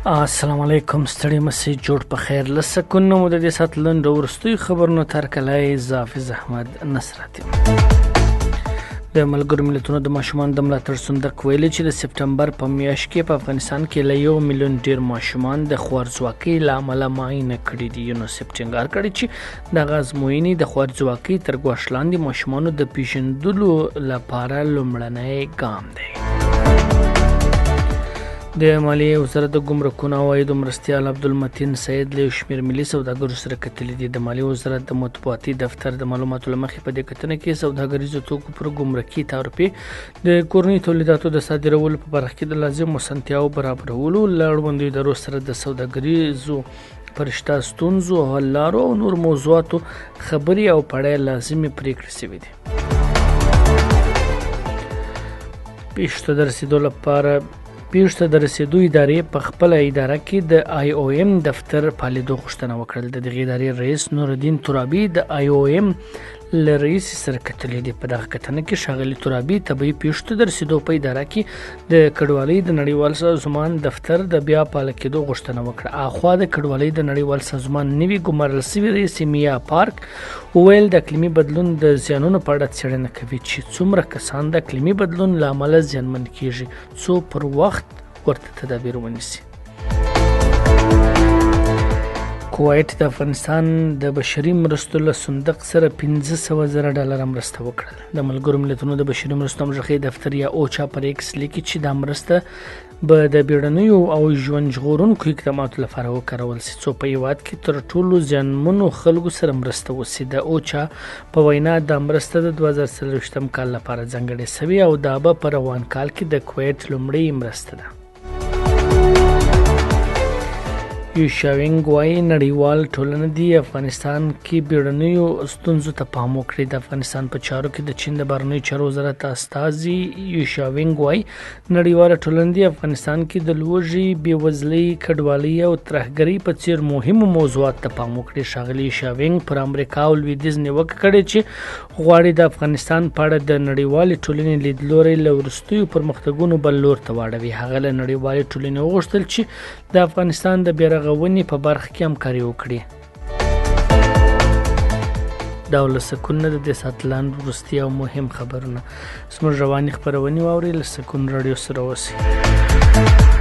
السلام علیکم ستړي مسي جوړ په خیر له سکون نو د دې سات لنډ ورستوي خبرونه تر کلای حافظ احمد نصرت د ملګرو ملتونو د ماشومان د ملاتړ صندوق ویلي چې د سپټمبر په میاشت کې په افغانستان کې له 1 میلیون ډیر ماشومان د خوارځواکۍ له امله معاینه کړي دي. یونیسف ټینګار کړی چې د ازموینې د خوارځواکۍ تر ګواښ لاندې ماشومانو د پیژندلو لپاره لومړنی ګام دی. د مالیې وزارت د ګمرکونو او عوایدو مرستیال عبدالمتین سید له شمېر ملي سوداګرو سره کتلي دي. د مالیې وزارت د مطبوعاتي دفتر د معلوماتو له مخې په دې کتنه کې سوداګریزو توکو پر ګمرکي تعرفې د کورني تولیداتو د صادرولو په برخه کې د لازم اسانتیاو برابرولو له اړوندو ادارو سره د سوداګریزو پرشته ستونزو حل لارو او نور موضوعاتو خبرې او پړی لازمي پریکړې شوې دي. پیښته د رسیدو ادارې په خپل اداره کې د آی او ایم دفتر پالیدو غوښتنه وکړل. د دغې ادارې رئیس نورالدین ترابي د آی او ایم له رئیس سره کتلي دي. په دغه کتنه کې ښاغلي ترابي طبیعي پیښو د رسیدو په اداره کې د کډوالۍ د نړیوال سازمان دفتر د بیا فعاله کېدو غوښتنه وکړه. اخوا د کډوالۍ د نړیوال سازمان نوي ګمارل شوي رئیس میا پارک وویل د اقلیمي بدلون د زیانونو په اړه څېړنه کوي چې څومره کسان د اقلیمي بدلون له امله زیانمن کیږي څو پر وخت ورته تدابیر ونیسي. کویت د افغانستان د بشري مرستو له صندوق سره $500,000 مرسته وکړه. د ملګرو ملتونو د بشري مرستو همغږۍ دفتر یا اوچا پر ایکس لیکي چې دا مرسته به د بیړنیو او ژوند ژغورونکو اقداماتو لپاره وکارول شي څو په هیواد کې تر ټولو زیانمنو خلکو سره مرسته وشي. د اوچا په وینا دا مرسته د 2024 کال لپاره ځانګړې شوې او دا به په روان کال کې د کویت لومړۍ مرسته ده. یوشاوینګ وایي نړیوال ټولنه دی افغانستان کې بیړنیو ستونزو ته پام وکړي. د افغانستان په چارو کې د چین د بهرنیو چارو وزارت استازي یوشاوینګ وایي نړیواله ټولنه دی افغانستان کې د لوږې، بېوزلۍ، کډوالۍ او ترهګرۍ په څېر مهمو موضوعاتو ته پام وکړي. ښاغلي یوشاوینګ پر امریکا او لویدیځ نیوکه کړې چې غواړي د افغانستان په اړه د نړیوالې ټولنې لیدلوری له وروستیو پرمختګونو بل لور ته واړوي. هغه له نړیوالې ټولنې وغوښتل چې د افغانستان د بیارغونې په برخه کې همکاري وکړي. دا له سکون نه د دې سات لاندې وروستي او مهم خبرونه زموږ رواني خپرونې واورئ. له سکون راډیو سره اوسئ.